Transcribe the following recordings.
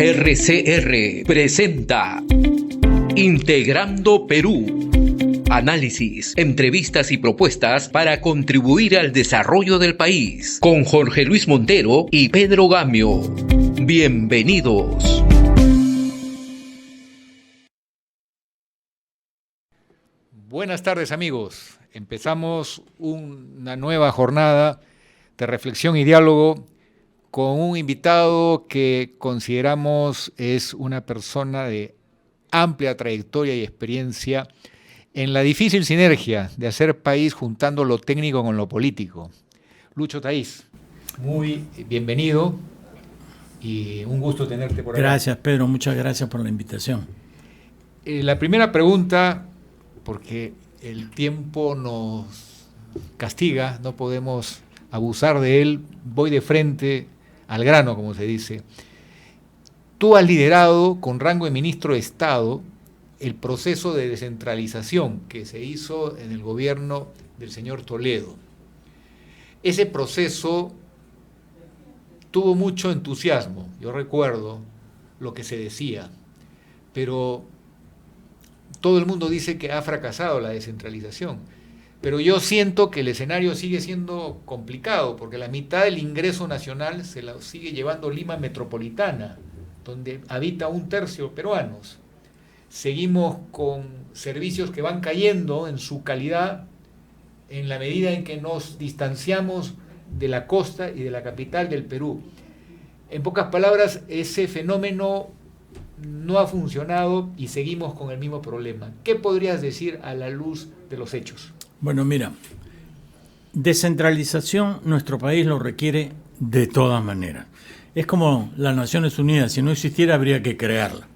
RCR presenta Integrando Perú. Análisis, entrevistas y propuestas para contribuir al desarrollo del país. Con Jorge Luis Montero y Pedro Gamio. Bienvenidos. Buenas tardes, amigos. Empezamos una nueva jornada de reflexión y diálogo con un invitado que consideramos es una persona de amplia trayectoria y experiencia en la difícil sinergia de hacer país juntando lo técnico con lo político. Lucho Taiz, muy bienvenido y un gusto tenerte por acá. Gracias, Pedro, muchas gracias por la invitación. La primera pregunta, porque el tiempo nos castiga, no podemos abusar de él, voy de frente al grano, como se dice. Tú has liderado con rango de ministro de Estado el proceso de descentralización que se hizo en el gobierno del señor Toledo. Ese proceso tuvo mucho entusiasmo, yo recuerdo lo que se decía, pero todo el mundo dice que ha fracasado la descentralización. Pero yo siento que el escenario sigue siendo complicado, porque la mitad del ingreso nacional se la sigue llevando Lima metropolitana, donde habita 1/3 de peruanos. Seguimos con servicios que van cayendo en su calidad en la medida en que nos distanciamos de la costa y de la capital del Perú. En pocas palabras, ese fenómeno no ha funcionado y seguimos con el mismo problema. ¿Qué podrías decir a la luz de los hechos? Bueno, mira, descentralización nuestro país lo requiere de todas maneras. Es como las Naciones Unidas, si no existiera habría que crearla.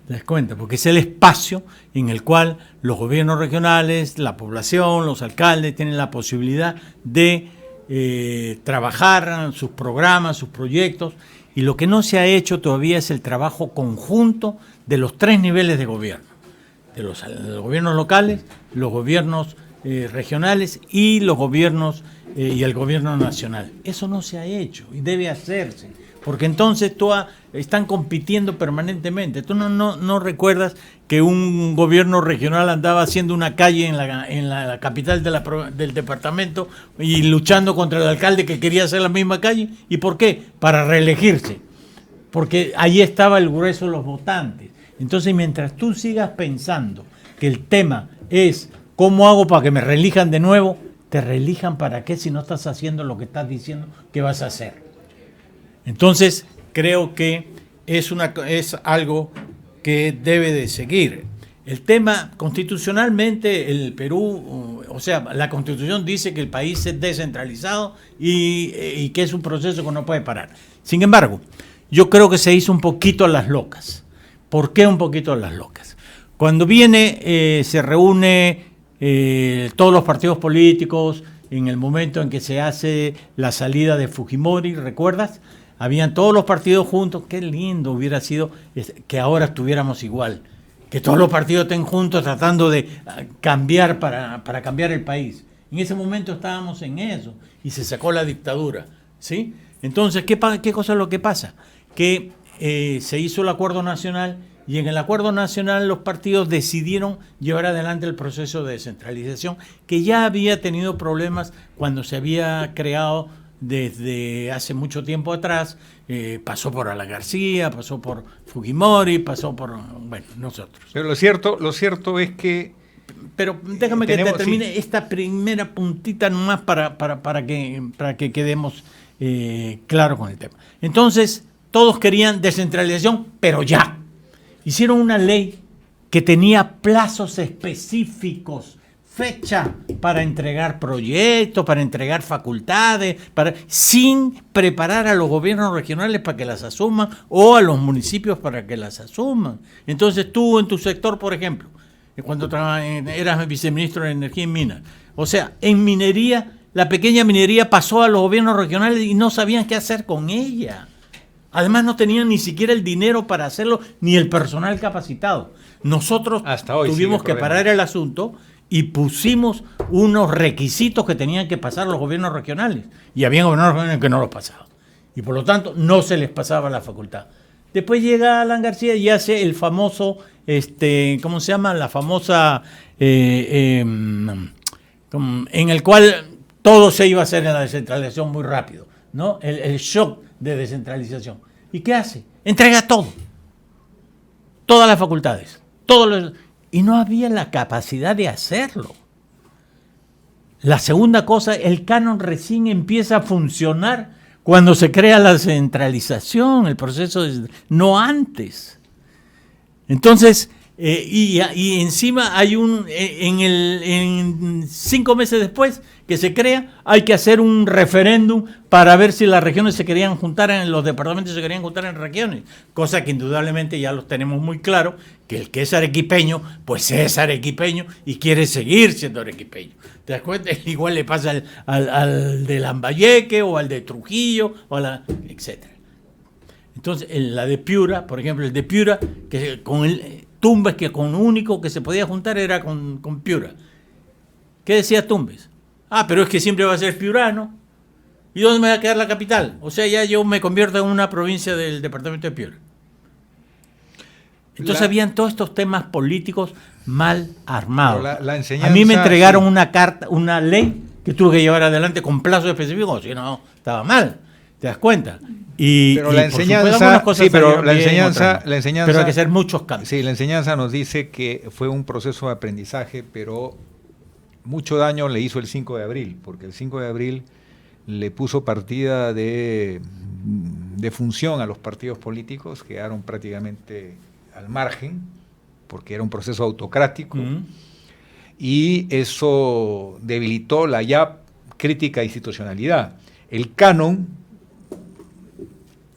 ¿Te das cuenta? Porque es el espacio en el cual los gobiernos regionales, la población, los alcaldes tienen la posibilidad de trabajar sus programas, sus proyectos. Y lo que no se ha hecho todavía es el trabajo conjunto de los 3 niveles de gobierno. De los gobiernos locales, los gobiernos regionales y los gobiernos y el gobierno nacional. Eso no se ha hecho y debe hacerse, porque entonces están compitiendo permanentemente. Tú no recuerdas que un gobierno regional andaba haciendo una calle en la capital del departamento y luchando contra el alcalde que quería hacer la misma calle. ¿Y por qué? Para reelegirse, porque ahí estaba el grueso de los votantes. Entonces, mientras tú sigas pensando que el tema es ¿cómo hago para que me reelijan de nuevo? ¿Te reelijan para qué si no estás haciendo lo que estás diciendo que vas a hacer? Entonces, creo que es algo que debe de seguir. El tema, constitucionalmente, el Perú, o sea, la Constitución dice que el país es descentralizado y que es un proceso que no puede parar. Sin embargo, yo creo que se hizo un poquito a las locas. ¿Por qué un poquito a las locas? Cuando se reúne todos los partidos políticos en el momento en que se hace la salida de Fujimori, ¿recuerdas? Habían todos los partidos juntos. Qué lindo hubiera sido que ahora estuviéramos igual, que todos los partidos estén juntos tratando de cambiar para cambiar el país. En ese momento estábamos en eso y se sacó la dictadura, ¿sí? Entonces, ¿qué cosa es lo que pasa? Que se hizo el acuerdo nacional. Y en el acuerdo nacional los partidos decidieron llevar adelante el proceso de descentralización que ya había tenido problemas cuando se había creado desde hace mucho tiempo atrás. Pasó por Alan García, pasó por Fujimori, pasó por nosotros. Pero lo cierto es que... Pero déjame que termine esta primera puntita nomás para que quedemos claros con el tema. Entonces, todos querían descentralización, pero ya. Hicieron una ley que tenía plazos específicos, fecha para entregar proyectos, para entregar facultades, sin preparar a los gobiernos regionales para que las asuman o a los municipios para que las asuman. Entonces tú en tu sector, por ejemplo, cuando eras viceministro de Energía y Minas, o sea, en minería, la pequeña minería pasó a los gobiernos regionales y no sabían qué hacer con ella. Además no tenían ni siquiera el dinero para hacerlo, ni el personal capacitado. Nosotros tuvimos que parar el asunto y pusimos unos requisitos que tenían que pasar los gobiernos regionales. Y había gobiernos regionales que no los pasaban. Y por lo tanto no se les pasaba la facultad. Después llega Alan García y hace el famoso, ¿cómo se llama? La famosa, en el cual todo se iba a hacer en la descentralización muy rápido, ¿no? El shock de descentralización. ¿Y qué hace? Entrega todo. Todas las facultades. Y no había la capacidad de hacerlo. La segunda cosa, el canon recién empieza a funcionar cuando se crea la centralización, el proceso, no antes. Entonces, y encima hay en 5 meses después que se crea, hay que hacer un referéndum para ver si las regiones se querían juntar, los departamentos se querían juntar en regiones, cosa que indudablemente ya los tenemos muy claro, que el que es arequipeño, pues es arequipeño y quiere seguir siendo arequipeño. ¿Te das cuenta? Igual le pasa al de Lambayeque o al de Trujillo, etcétera. Entonces, la de Piura, por ejemplo, el de Piura, que con Tumbes, que con lo único que se podía juntar era con Piura. ¿Qué decía Tumbes? Pero es que siempre va a ser piurano. ¿Y dónde me va a quedar la capital? O sea, ya yo me convierto en una provincia del departamento de Piura. Entonces habían todos estos temas políticos mal armados. La enseñanza, a mí me entregaron una ley que tuve que llevar adelante con plazos específicos, si no, estaba mal. ¿Te das cuenta? Pero la enseñanza, pero hay que hacer muchos cambios. Sí, la enseñanza nos dice que fue un proceso de aprendizaje, pero mucho daño le hizo el 5 de abril, porque el 5 de abril le puso partida de función a los partidos políticos, quedaron prácticamente al margen, porque era un proceso autocrático, y eso debilitó la ya crítica institucionalidad. El canon,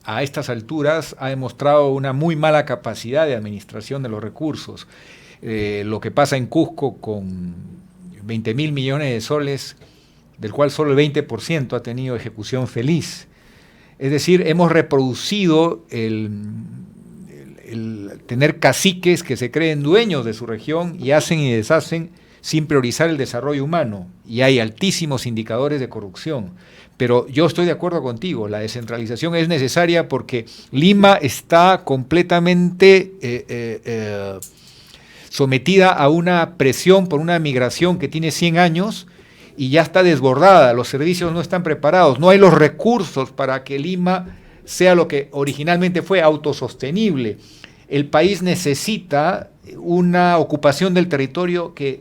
a estas alturas, ha demostrado una muy mala capacidad de administración de los recursos. Lo que pasa en Cusco con 20.000 millones de soles, del cual solo el 20% ha tenido ejecución feliz. Es decir, hemos reproducido el tener caciques que se creen dueños de su región y hacen y deshacen sin priorizar el desarrollo humano, y hay altísimos indicadores de corrupción. Pero yo estoy de acuerdo contigo, la descentralización es necesaria porque Lima está completamente sometida a una presión por una migración que tiene 100 años y ya está desbordada, los servicios no están preparados, no hay los recursos para que Lima sea lo que originalmente fue, autosostenible. El país necesita una ocupación del territorio que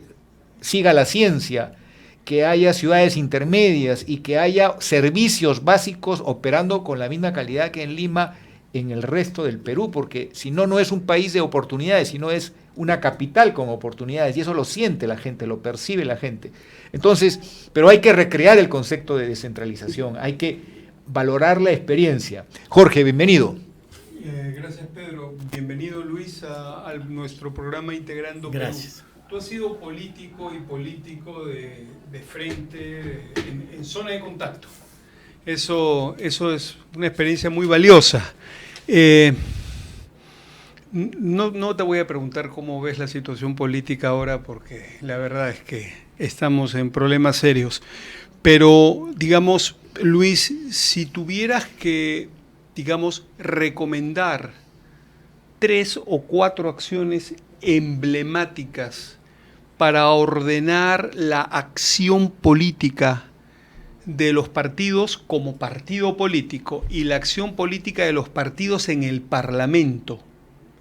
siga la ciencia, que haya ciudades intermedias y que haya servicios básicos operando con la misma calidad que en Lima en el resto del Perú, porque si no, no es un país de oportunidades, sino es una capital con oportunidades, y eso lo siente la gente, lo percibe la gente. Entonces, pero hay que recrear el concepto de descentralización, hay que valorar la experiencia. Jorge, bienvenido. Gracias, Pedro. Bienvenido, Luis, a nuestro programa Integrando Perú. Gracias. Tú has sido político de frente, en zona de contacto. Eso es una experiencia muy valiosa. No te voy a preguntar cómo ves la situación política ahora, porque la verdad es que estamos en problemas serios. Pero, digamos, Luis, si tuvieras que, digamos, recomendar 3 o 4 acciones emblemáticas para ordenar la acción política de los partidos como partido político y la acción política de los partidos en el Parlamento,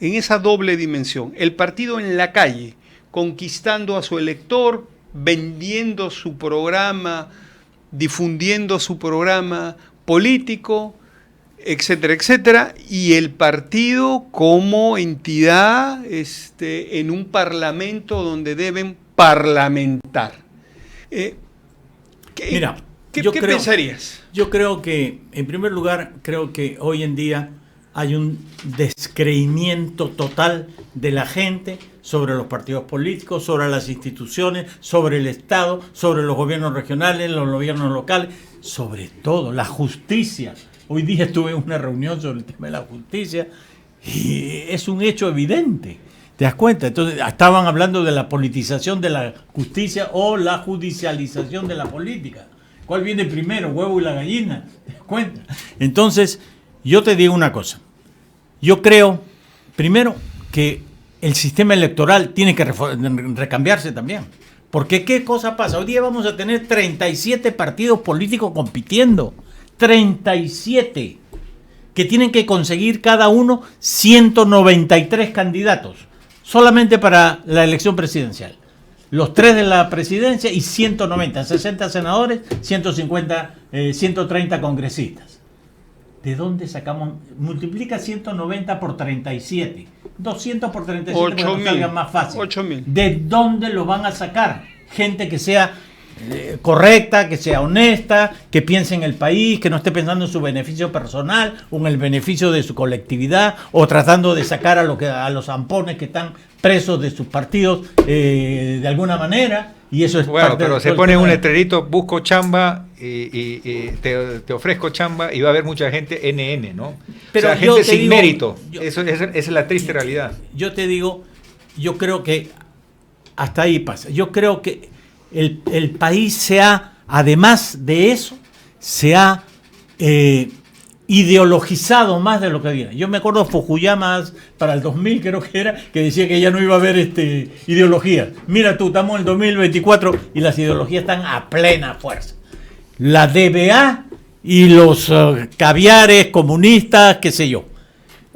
en esa doble dimensión, el partido en la calle, conquistando a su elector, vendiendo su programa, difundiendo su programa político, etcétera, etcétera, y el partido como entidad en un parlamento donde deben parlamentar. Mira, ¿Qué pensarías? Yo creo que, en primer lugar, creo que hoy en día hay un descreimiento total de la gente sobre los partidos políticos, sobre las instituciones, sobre el Estado, sobre los gobiernos regionales, los gobiernos locales, sobre todo la justicia. Hoy día estuve en una reunión sobre el tema de la justicia y es un hecho evidente. ¿Te das cuenta? Entonces estaban hablando de la politización de la justicia o la judicialización de la política. ¿Cuál viene primero, huevo y la gallina? ¿Te das cuenta? Entonces, yo te digo una cosa. Yo creo, primero, que el sistema electoral tiene que recambiarse también. Porque ¿qué cosa pasa? Hoy día vamos a tener 37 partidos políticos compitiendo. 37. Que tienen que conseguir cada uno 193 candidatos. Solamente para la elección presidencial. Los 3 de la presidencia y 190, 60 senadores, 130 congresistas. ¿De dónde sacamos? Multiplica 190 por 37. 200 por 37 para que salga más fácil. 8.000. ¿De dónde lo van a sacar? Gente que sea correcta, que sea honesta, que piense en el país, que no esté pensando en su beneficio personal o en el beneficio de su colectividad, o tratando de sacar a los zampones que están presos de sus partidos de alguna manera. Y eso es bueno, parte pero de se pone un letrerito, busco chamba y te ofrezco chamba, y va a haber mucha gente NN, ¿no? Pero o sea, gente sin digo, mérito. Esa es la triste realidad. Yo te digo, yo creo que hasta ahí pasa. Yo creo que el país además de eso, se ha ideologizado más de lo que había. Yo me acuerdo de Fukuyama para el 2000, creo que era, que decía que ya no iba a haber ideología. Mira tú, estamos en el 2024 y las ideologías están a plena fuerza. La DBA y los caviares comunistas, qué sé yo.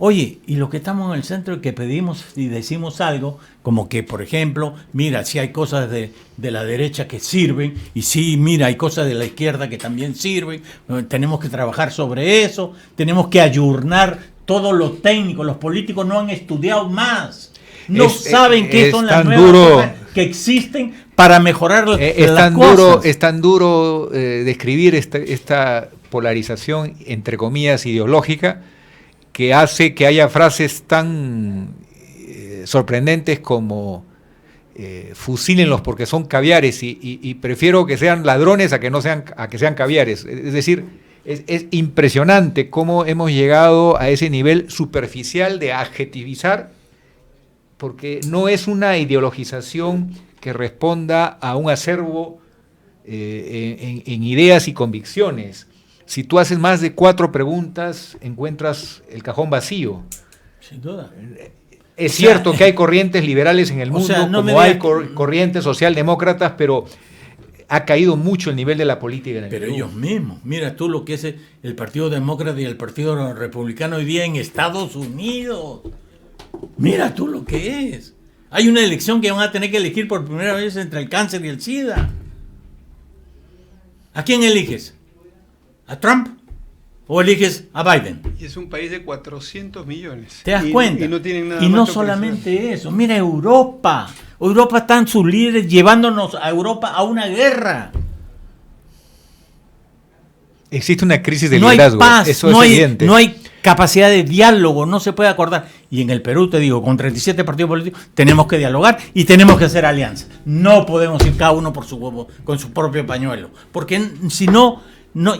Oye, y los que estamos en el centro y que pedimos y decimos algo, como que, por ejemplo, mira, sí hay cosas de la derecha que sirven, y sí, mira, hay cosas de la izquierda que también sirven, tenemos que trabajar sobre eso, tenemos que ayornar todo lo técnico, los políticos no han estudiado más, no saben qué son las nuevas cosas que existen para mejorar las cosas. Es tan duro describir esta polarización, entre comillas, ideológica, que hace que haya frases tan sorprendentes como fusílenlos porque son caviares y prefiero que sean ladrones a que sean caviares. Es decir, es impresionante cómo hemos llegado a ese nivel superficial de adjetivizar, porque no es una ideologización que responda a un acervo en ideas y convicciones. Si tú haces más de 4 preguntas, encuentras el cajón vacío. Sin duda. Es cierto que hay corrientes liberales en el mundo, como hay corrientes socialdemócratas, pero ha caído mucho el nivel de la política en el Pero Perú. ellos mismos. Mira tú lo que es el Partido Demócrata y el Partido Republicano hoy día en Estados Unidos. Mira tú lo que es. Hay una elección que van a tener que elegir por primera vez entre el cáncer y el SIDA. ¿A quién eliges? ¿A Trump o eliges a Biden? Y es un país de 400 millones. ¿Te das cuenta? Y no tienen nada y más no que solamente eso. Mira Europa. Europa están sus líderes llevándonos a Europa a una guerra. Existe una crisis de no liderazgo. Hay paz, eso no es hay, evidente. no hay capacidad de diálogo, no se puede acordar. Y en el Perú, te digo, con 37 partidos políticos, tenemos que dialogar y tenemos que hacer alianzas. No podemos ir cada uno con su propio pañuelo. Porque si no,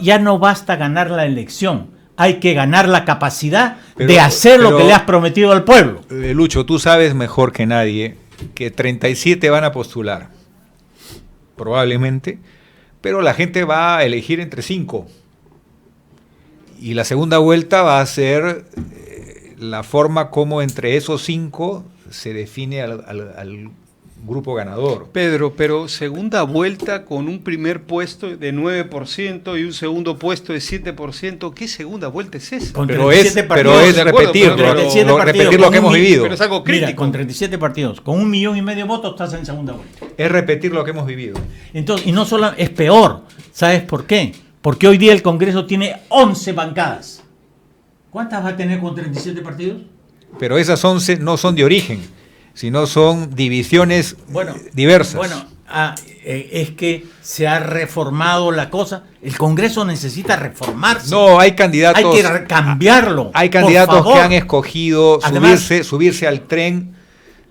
ya no basta ganar la elección. Hay que ganar la capacidad de hacer lo que le has prometido al pueblo. Lucho, tú sabes mejor que nadie que 37 van a postular, probablemente, pero la gente va a elegir entre 5. Y la segunda vuelta va a ser la forma como entre esos 5 se define al grupo ganador. Pedro, pero segunda vuelta con un primer puesto de 9% y un segundo puesto de 7%, ¿qué segunda vuelta es esa? Pero es repetir lo que hemos vivido. Pero es algo crítico. Mira, con 37 partidos, con 1,5 millones de votos estás en segunda vuelta. Es repetir lo que hemos vivido. Entonces, y no solo es peor, ¿sabes por qué? Porque hoy día el Congreso tiene 11 bancadas. ¿Cuántas va a tener con 37 partidos? Pero esas 11 no son de origen, sino son divisiones diversas. Bueno, es que se ha reformado la cosa. El Congreso necesita reformarse. No, hay candidatos. Hay que cambiarlo. Hay candidatos que han escogido subirse al tren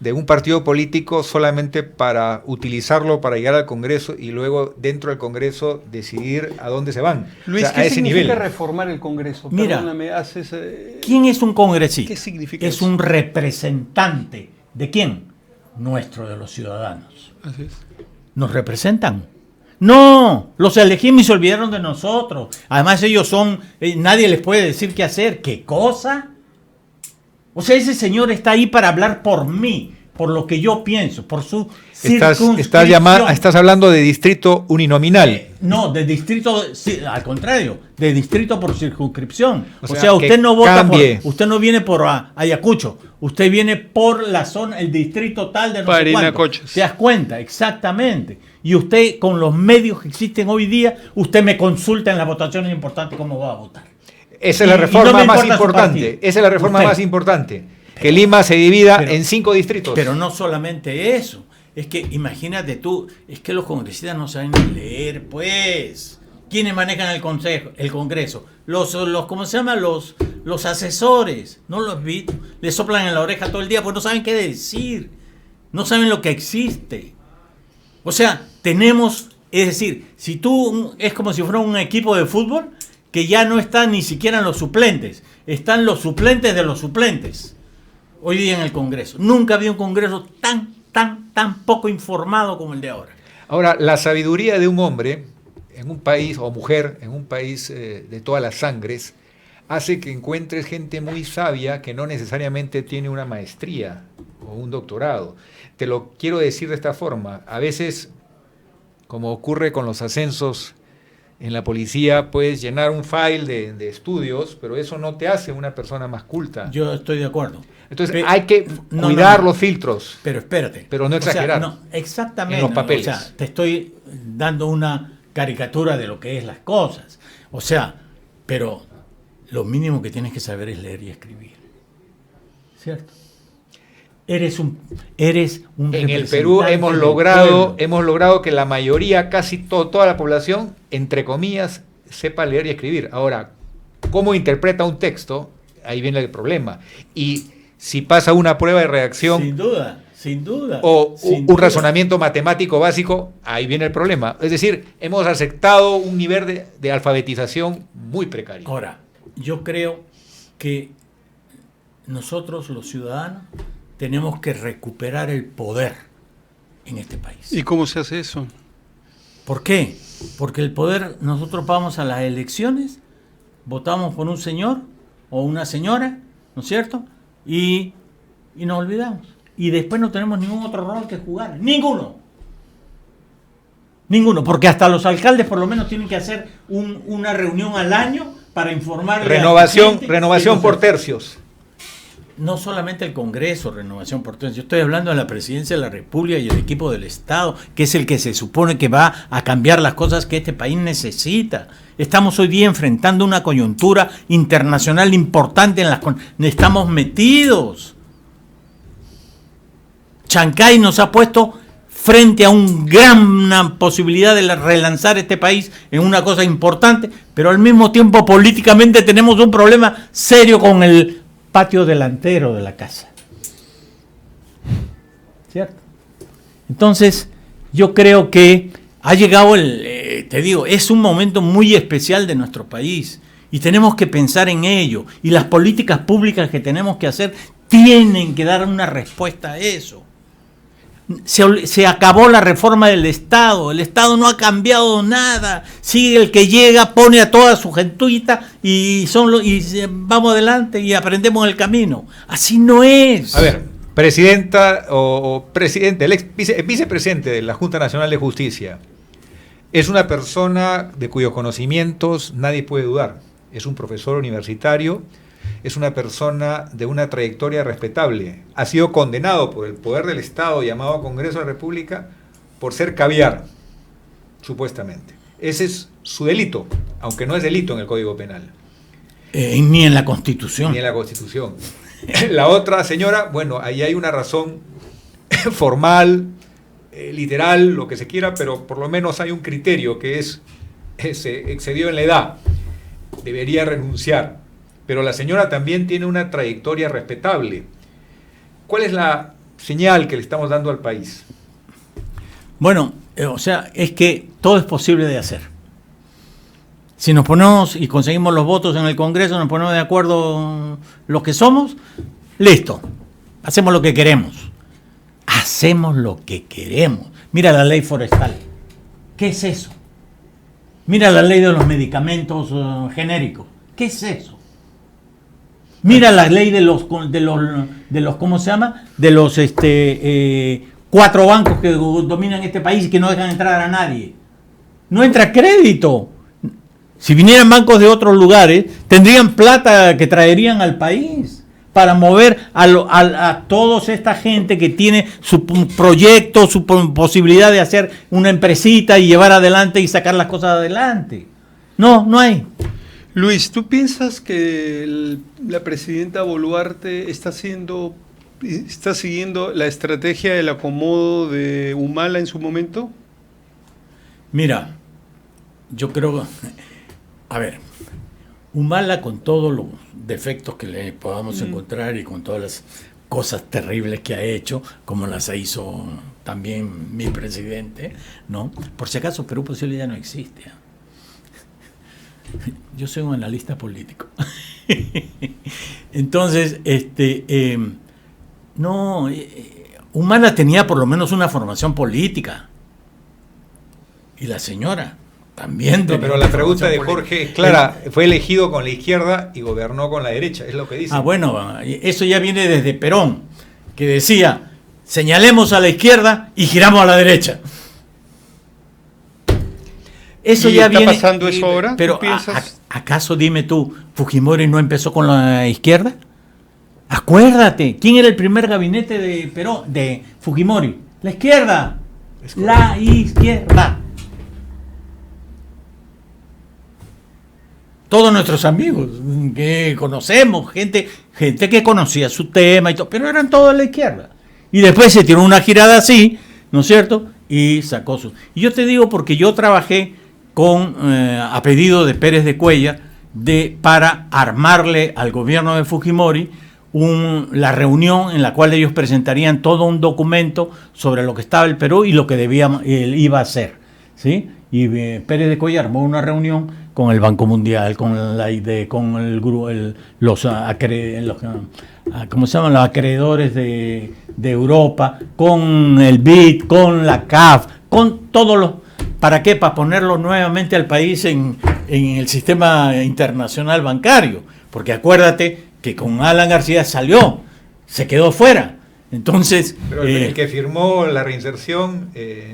de un partido político solamente para utilizarlo para llegar al Congreso y luego dentro del Congreso decidir a dónde se van. Luis, a ¿qué ese significa nivel reformar el Congreso? Mira, perdóname, ¿quién es un congresista? ¿Qué significa es eso? un representante. ¿De quién? Nuestro, de los ciudadanos. Así es. ¿Nos representan? No, los elegimos y se olvidaron de nosotros. Además ellos nadie les puede decir qué hacer. ¿Qué cosa? O sea, ese señor está ahí para hablar por mí, por lo que yo pienso, por su Estás hablando de distrito uninominal. No, de distrito, sí, al contrario, de distrito por circunscripción. O sea, sea, usted no vota usted no viene por Ayacucho, usted viene por la zona, el distrito tal de no sé cuánto. ¿Te das cuenta? Exactamente. Y usted, con los medios que existen hoy día, usted me consulta en las votaciones importantes cómo va a votar. Esa es la reforma más importante. Esa es la reforma más importante. Que Lima se divida en 5 distritos. Pero no solamente eso. Es que imagínate tú, es que los congresistas no saben ni leer, pues. ¿Quiénes manejan el Congreso? ¿Cómo se llama? Los asesores. No los vi. Les soplan en la oreja todo el día porque no saben qué decir. No saben lo que existe. O sea, es decir, si tú, es como si fuera un equipo de fútbol que ya no están ni siquiera en los suplentes. Están los suplentes de los suplentes. Hoy día en el Congreso. Nunca había un Congreso tan poco informado como el de ahora. Ahora, la sabiduría de un hombre en un país, o mujer, en un país de todas las sangres, hace que encuentres gente muy sabia que no necesariamente tiene una maestría o un doctorado. Te lo quiero decir de esta forma. A veces, como ocurre con los ascensos en la policía, puedes llenar un file de estudios, pero eso no te hace una persona más culta. Yo estoy de acuerdo. Entonces hay que cuidar los filtros. Pero espérate. Pero no exagerar. O sea, exactamente. En los papeles. O sea, te estoy dando una caricatura de lo que es las cosas. O sea, pero lo mínimo que tienes que saber es leer y escribir. ¿Cierto? Eres un En el Perú hemos logrado que la mayoría, casi toda la población, entre comillas, sepa leer y escribir. Ahora, ¿cómo interpreta un texto? Ahí viene el problema. Y si pasa una prueba de redacción, sin duda, o un razonamiento matemático básico, ahí viene el problema. Es decir, hemos aceptado un nivel de alfabetización muy precario. Ahora, yo creo que nosotros, los ciudadanos, tenemos que recuperar el poder en este país. ¿Y cómo se hace eso? ¿Por qué? Porque el poder, nosotros vamos a las elecciones, votamos por un señor o una señora, ¿no es cierto? Y nos olvidamos. Y después no tenemos ningún otro rol que jugar. Ninguno, porque hasta los alcaldes por lo menos tienen que hacer una reunión al año para informar. Renovación por tercios. No solamente el Congreso, renovación por tercios. Yo estoy hablando de la Presidencia de la República y el equipo del Estado, que es el que se supone que va a cambiar las cosas que este país necesita. Estamos hoy día enfrentando una coyuntura internacional importante en la que estamos metidos. Chancay nos ha puesto frente a una gran posibilidad de relanzar este país en una cosa importante, pero al mismo tiempo políticamente tenemos un problema serio con el patio delantero de la casa. ¿Cierto? Entonces, yo creo que ha llegado te digo, es un momento muy especial de nuestro país y tenemos que pensar en ello. Y las políticas públicas que tenemos que hacer tienen que dar una respuesta a eso. Se acabó la reforma del Estado. El Estado no ha cambiado nada. Sigue el que llega, pone a toda su gentuita y vamos adelante y aprendemos el camino. Así no es. A ver, presidenta o presidente, el vicepresidente de la Junta Nacional de Justicia, es una persona de cuyos conocimientos nadie puede dudar. Es un profesor universitario. Es una persona de una trayectoria respetable. Ha sido condenado por el poder del Estado llamado Congreso de la República por ser caviar, supuestamente. Ese es su delito, aunque no es delito en el Código Penal. Ni en la Constitución. Ni en la Constitución. La otra señora, bueno, ahí hay una razón formal, literal, lo que se quiera, pero por lo menos hay un criterio que se excedió en la edad. Debería renunciar. Pero la señora también tiene una trayectoria respetable. ¿Cuál es la señal que le estamos dando al país? Bueno, o sea, es que todo es posible de hacer. Si nos ponemos y conseguimos los votos en el Congreso, nos ponemos de acuerdo los que somos, listo, hacemos lo que queremos. Hacemos lo que queremos. Mira la ley forestal. ¿Qué es eso? Mira la ley de los medicamentos genéricos. ¿Qué es eso? Mira la ley de los ¿cómo se llama? De los 4 bancos que dominan este país y que no dejan entrar a nadie. No entra crédito. Si vinieran bancos de otros lugares, tendrían plata que traerían al país para mover a toda esta gente que tiene su proyecto, su posibilidad de hacer una empresita y llevar adelante y sacar las cosas adelante. No hay. Luis, ¿tú piensas que la presidenta Boluarte está siguiendo la estrategia del acomodo de Humala en su momento? Mira, yo creo, a ver, Humala, con todos los defectos que le podamos encontrar y con todas las cosas terribles que ha hecho, como las hizo también mi presidente, ¿no? Por si acaso, Perú Posible ya no existe. Yo soy un analista político. Entonces, Humala tenía por lo menos una formación política. Y la señora también. No, pero la pregunta de Jorge es clara. Fue elegido con la izquierda y gobernó con la derecha, es lo que dice. Bueno, eso ya viene desde Perón, que decía, señalemos a la izquierda y giramos a la derecha. Eso ¿Y ya está viene, pasando eso ahora? Pero ¿acaso, dime tú, Fujimori no empezó con la izquierda? Acuérdate, ¿quién era el primer gabinete de Fujimori? La izquierda. La izquierda. Todos nuestros amigos que conocemos, gente que conocía su tema y todo, pero eran todos de la izquierda. Y después se tiró una girada así, ¿no es cierto? Y sacó su... Y yo te digo porque yo trabajé a pedido de Pérez de Cuellar para armarle al gobierno de Fujimori la reunión en la cual ellos presentarían todo un documento sobre lo que estaba el Perú y lo que iba a hacer, ¿sí? Y Pérez de Cuellar armó una reunión con el Banco Mundial, con el grupo, ¿cómo se llaman? Los acreedores de Europa, con el BID, con la CAF, con todos los... ¿Para qué? Para ponerlo nuevamente al país en el sistema internacional bancario. Porque acuérdate que con Alan García se quedó fuera. Entonces... Pero el que firmó la reinserción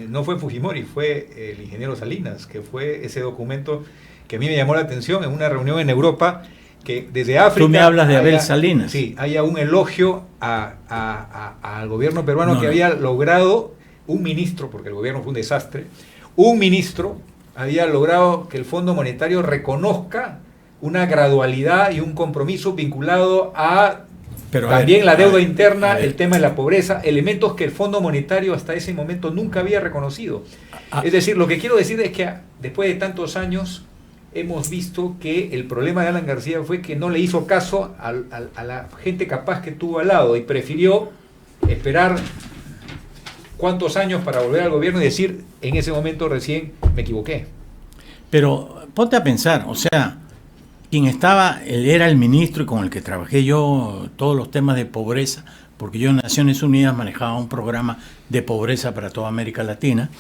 no fue Fujimori, fue el ingeniero Salinas, que fue ese documento que a mí me llamó la atención en una reunión en Europa, que desde África... Tú me hablas de Abel Salinas. Sí, haya un elogio al gobierno peruano que había logrado un ministro, porque el gobierno fue un desastre, un ministro había logrado que el Fondo Monetario reconozca una gradualidad y un compromiso vinculado a también la deuda interna, el tema de la pobreza, elementos que el Fondo Monetario hasta ese momento nunca había reconocido. Es decir, lo que quiero decir es que después de tantos años hemos visto que el problema de Alan García fue que no le hizo caso a la gente capaz que tuvo al lado y prefirió esperar cuántos años para volver al gobierno y decir, en ese momento recién me equivoqué. Pero ponte a pensar, o sea, él era el ministro y con el que trabajé yo todos los temas de pobreza, porque yo en Naciones Unidas manejaba un programa de pobreza para toda América Latina.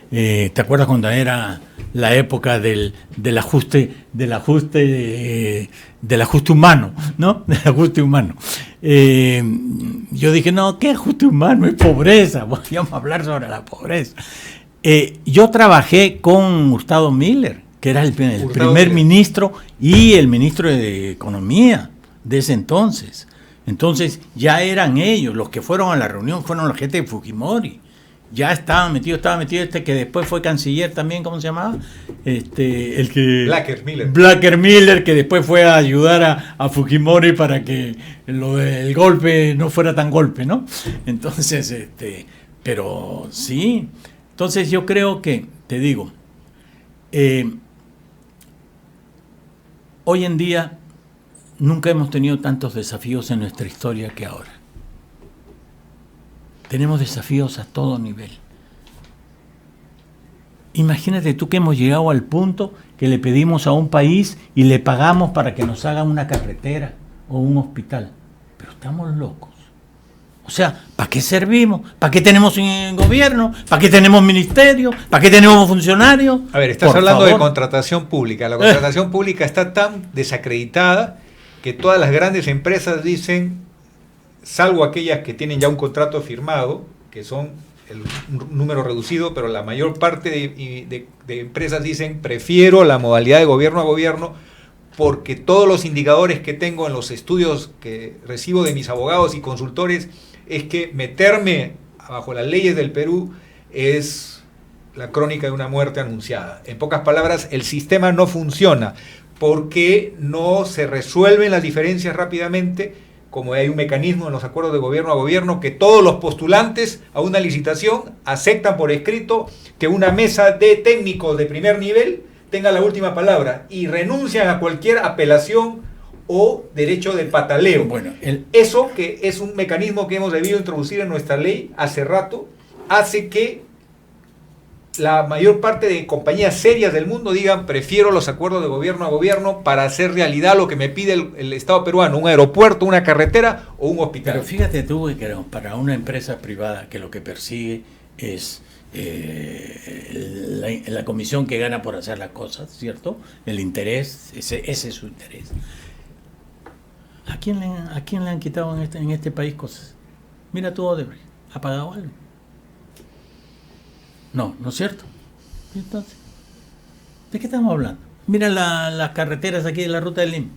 ¿Te acuerdas cuando era la época del ajuste humano, ¿no? Del ajuste humano. Yo dije, no, ¿qué ajuste humano? Es pobreza. Vamos a hablar sobre la pobreza. Yo trabajé con Hurtado Miller, que era el primer ministro y el ministro de Economía de ese entonces. Entonces ya eran ellos, los que fueron a la reunión fueron la gente de Fujimori. Ya estaba metido que después fue canciller también, ¿cómo se llamaba? Blacker Miller, que después fue a ayudar a Fujimori para que lo del golpe no fuera tan golpe, ¿no? Entonces, pero sí. Entonces yo creo que, te digo, hoy en día nunca hemos tenido tantos desafíos en nuestra historia que ahora. Tenemos desafíos a todo nivel. Imagínate tú que hemos llegado al punto que le pedimos a un país y le pagamos para que nos haga una carretera o un hospital. Pero estamos locos. O sea, ¿para qué servimos? ¿Para qué tenemos un gobierno? ¿Para qué tenemos ministerio? ¿Para qué tenemos funcionarios? A ver, estás hablando de contratación pública. La contratación pública está tan desacreditada que todas las grandes empresas dicen, salvo aquellas que tienen ya un contrato firmado, que son un número reducido, pero la mayor parte de empresas dicen, prefiero la modalidad de gobierno a gobierno, porque todos los indicadores que tengo en los estudios que recibo de mis abogados y consultores es que meterme bajo las leyes del Perú es la crónica de una muerte anunciada. En pocas palabras, el sistema no funciona porque no se resuelven las diferencias rápidamente, como hay un mecanismo en los acuerdos de gobierno a gobierno que todos los postulantes a una licitación aceptan por escrito que una mesa de técnicos de primer nivel tenga la última palabra y renuncian a cualquier apelación o derecho de pataleo. Bueno, eso, que es un mecanismo que hemos debido introducir en nuestra ley hace rato, hace que la mayor parte de compañías serias del mundo digan, prefiero los acuerdos de gobierno a gobierno para hacer realidad lo que me pide el Estado peruano, un aeropuerto, una carretera o un hospital. Pero fíjate tú que para una empresa privada que lo que persigue es la comisión que gana por hacer las cosas, ¿cierto? El interés, ese es su interés. ¿A quién le han quitado en este país cosas? Mira tú, Odebrecht, ¿ha pagado algo? No, ¿no es cierto? Entonces, ¿de qué estamos hablando? Mira las carreteras aquí de la ruta del Lima.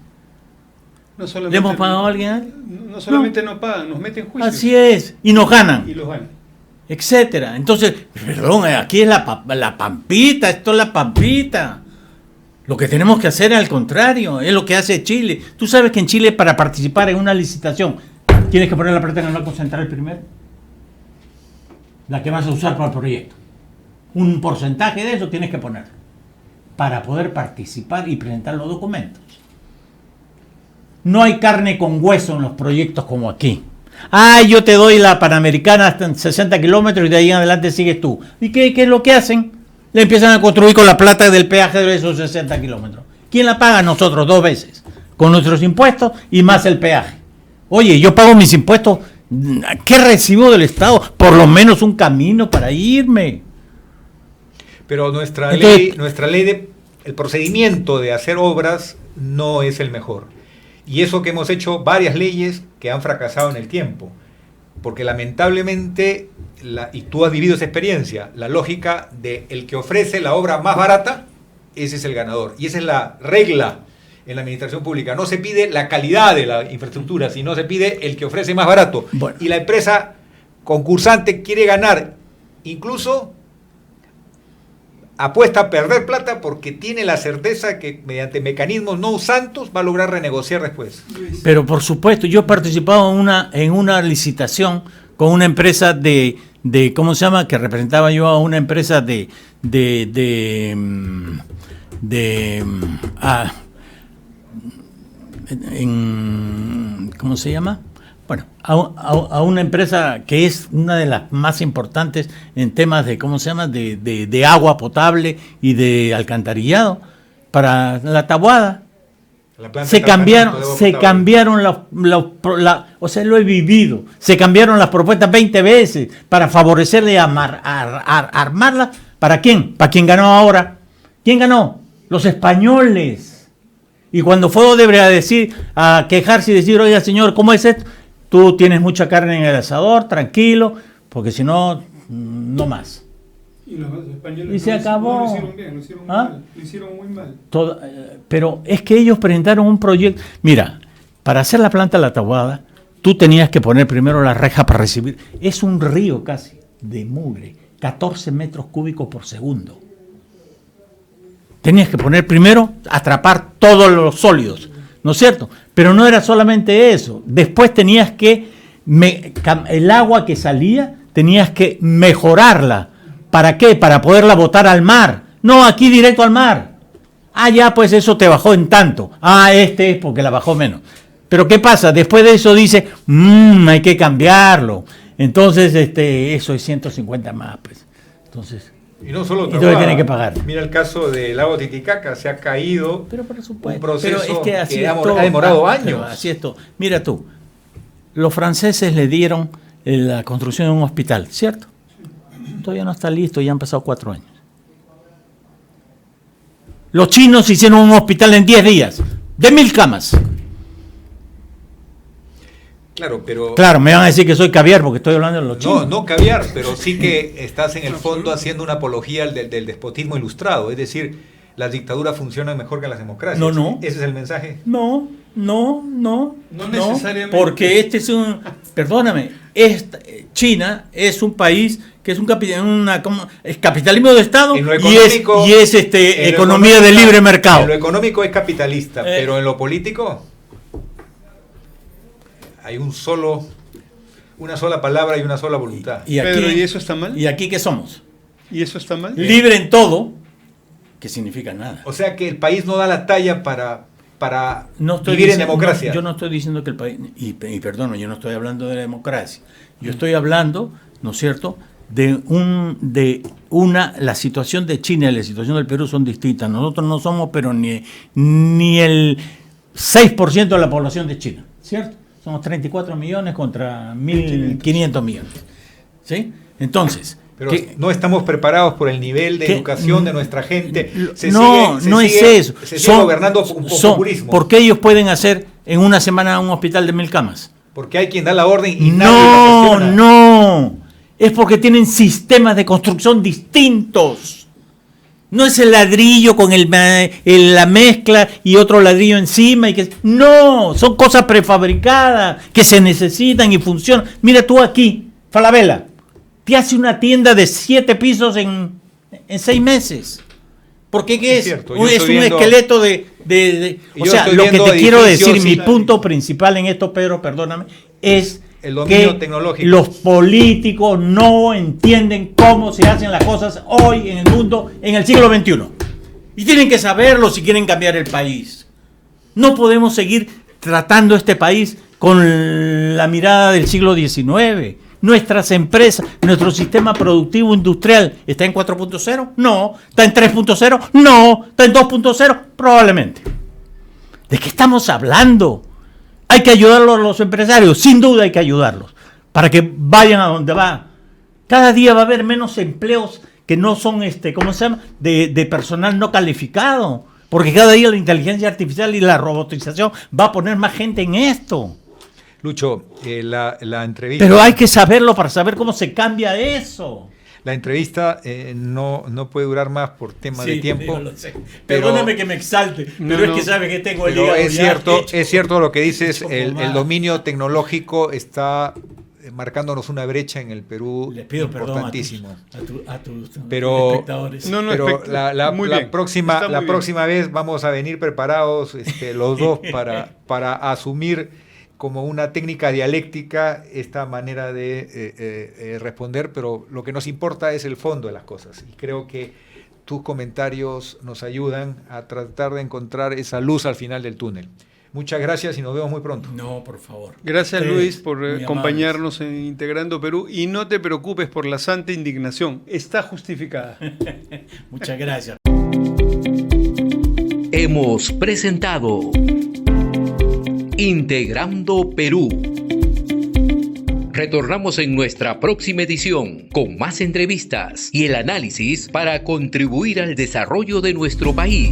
No solamente, ¿Le hemos pagado a alguien? No solamente no pagan, nos meten juicios. Así es, y nos ganan. Y los ganan. Etcétera. Entonces, perdón, aquí es la pampita, esto es la pampita. Lo que tenemos que hacer es al contrario, es lo que hace Chile. Tú sabes que en Chile, para participar en una licitación, tienes que poner la plata en el Banco Central primero, la que vas a usar para el proyecto. Un porcentaje de eso tienes que poner para poder participar y presentar los documentos. No hay carne con hueso en los proyectos como aquí. Yo te doy la Panamericana hasta 60 kilómetros y de ahí en adelante sigues tú. ¿Y qué es lo que hacen? Le empiezan a construir con la plata del peaje de esos 60 kilómetros. ¿Quién la paga? Nosotros 2 veces. Con nuestros impuestos y más el peaje. Oye, yo pago mis impuestos. ¿Qué recibo del Estado? Por lo menos un camino para irme. Pero nuestra Entonces, ley el procedimiento de hacer obras no es el mejor. Y eso que hemos hecho varias leyes que han fracasado en el tiempo. Porque lamentablemente, y tú has vivido esa experiencia, la lógica de el que ofrece la obra más barata, ese es el ganador. Y esa es la regla en la administración pública. No se pide la calidad de la infraestructura, sino se pide el que ofrece más barato. Bueno. Y la empresa concursante quiere ganar, incluso apuesta a perder plata porque tiene la certeza que mediante mecanismos no santos va a lograr renegociar después. Pero por supuesto, yo he participado en una licitación con una empresa de ¿cómo se llama? Que representaba yo a una empresa ¿cómo se llama? Bueno, a una empresa que es una de las más importantes en temas de, ¿cómo se llama?, de agua potable y de alcantarillado para la Taboada. Se cambiaron o sea, lo he vivido. Se cambiaron las propuestas 20 veces para favorecerle y armarla. ¿Para quién? ¿Para quién ganó ahora? ¿Quién ganó? Los españoles. Y cuando fue Odebrecht a quejarse y decir, oiga señor, ¿cómo es esto? Tú tienes mucha carne en el asador, tranquilo, porque si no, no más. Y los españoles y se acabó. No lo hicieron bien, lo hicieron muy mal. Lo hicieron muy mal. Pero es que ellos presentaron un proyecto. Mira, para hacer la planta de la Taboada, tú tenías que poner primero la reja para recibir. Es un río casi de mugre, 14 metros cúbicos por segundo. Tenías que poner primero, atrapar todos los sólidos, ¿no es cierto? Pero no era solamente eso. Después tenías que, el agua que salía, tenías que mejorarla. ¿Para qué? Para poderla botar al mar. No, aquí directo al mar. Ya, pues eso te bajó en tanto. Este es porque la bajó menos. Pero ¿qué pasa? Después de eso dice, hay que cambiarlo. Entonces, eso es 150 más, pues. Entonces... Y no solo Taboada, tienen que pagar. Mira el caso del lago Titicaca, se ha caído. Pero por supuesto. Un proceso pero es que así ha demorado años. Así es todo. Mira tú, los franceses le dieron la construcción de un hospital, ¿cierto? Todavía no está listo, ya han pasado 4 años. Los chinos hicieron un hospital en 10 días, de 1000 camas. Claro, pero... Claro, me van a decir que soy caviar porque estoy hablando de los chinos. No caviar, pero sí que estás en el fondo haciendo una apología del despotismo ilustrado. Es decir, las dictaduras funcionan mejor que las democracias. No. ¿Ese es el mensaje? No necesariamente. Porque este es un... Perdóname, China es un país que es es capitalismo de Estado y es economía de libre mercado. En lo económico es capitalista, pero en lo político hay una sola palabra y una sola voluntad. Pedro, ¿y eso está mal? ¿Y aquí qué somos? ¿Y eso está mal? Libre en todo, que significa nada. O sea que el país no da la talla para vivir en democracia. Yo no estoy diciendo que el país, y perdón, yo no estoy hablando de la democracia. Yo estoy hablando, ¿no es cierto?, la situación de China y la situación del Perú son distintas. Nosotros no somos, pero ni el 6% de la población de China, ¿cierto? Somos 34 millones contra 1.500 millones. ¿Sí? Entonces... Pero no estamos preparados por el nivel de educación de nuestra gente. Se sigue gobernando un populismo. ¿Por qué ellos pueden hacer en una semana un hospital de 1.000 camas? Porque hay quien da la orden y nadie lo cuestiona. No. Es porque tienen sistemas de construcción distintos. No es el ladrillo con la mezcla y otro ladrillo encima. No, son cosas prefabricadas que se necesitan y funcionan. Mira tú aquí, Falabella. Te hace una tienda de 7 pisos en 6 meses. Porque ¿qué es? Cierto, Es un esqueleto o sea, lo que te quiero decir, mi punto principal en esto, Pedro, perdóname, es el dominio que tecnológico. Los políticos no entienden cómo se hacen las cosas hoy en el mundo, en el siglo XXI. Y tienen que saberlo si quieren cambiar el país. No podemos seguir tratando este país con la mirada del siglo XIX. Nuestras empresas, nuestro sistema productivo industrial, ¿está en 4.0? No. ¿Está en 3.0? No. ¿Está en 2.0? Probablemente. ¿De qué estamos hablando? Hay que ayudarlos a los empresarios, sin duda hay que ayudarlos, para que vayan a donde va. Cada día va a haber menos empleos que no son, ¿cómo se llama?, de personal no calificado, porque cada día la inteligencia artificial y la robotización va a poner más gente en esto. Lucho, la entrevista... Pero hay que saberlo para saber cómo se cambia eso. La entrevista no puede durar más por tema de tiempo. Lo sé. Perdóname que me exalte, pero es que sabes que tengo el hígado. Pero es cierto lo que dices, el dominio tecnológico está marcándonos una brecha en el Perú. Les pido importantísimo. A tus espectadores. Pero la próxima vez vamos a venir preparados los dos para asumir como una técnica dialéctica esta manera de responder, pero lo que nos importa es el fondo de las cosas. Y creo que tus comentarios nos ayudan a tratar de encontrar esa luz al final del túnel. Muchas gracias y nos vemos muy pronto. No, por favor. Gracias, Luis, por acompañarnos en Integrando Perú. Y no te preocupes por la santa indignación, está justificada. Muchas gracias. Hemos presentado Integrando Perú. Retornamos en nuestra próxima edición con más entrevistas y el análisis para contribuir al desarrollo de nuestro país.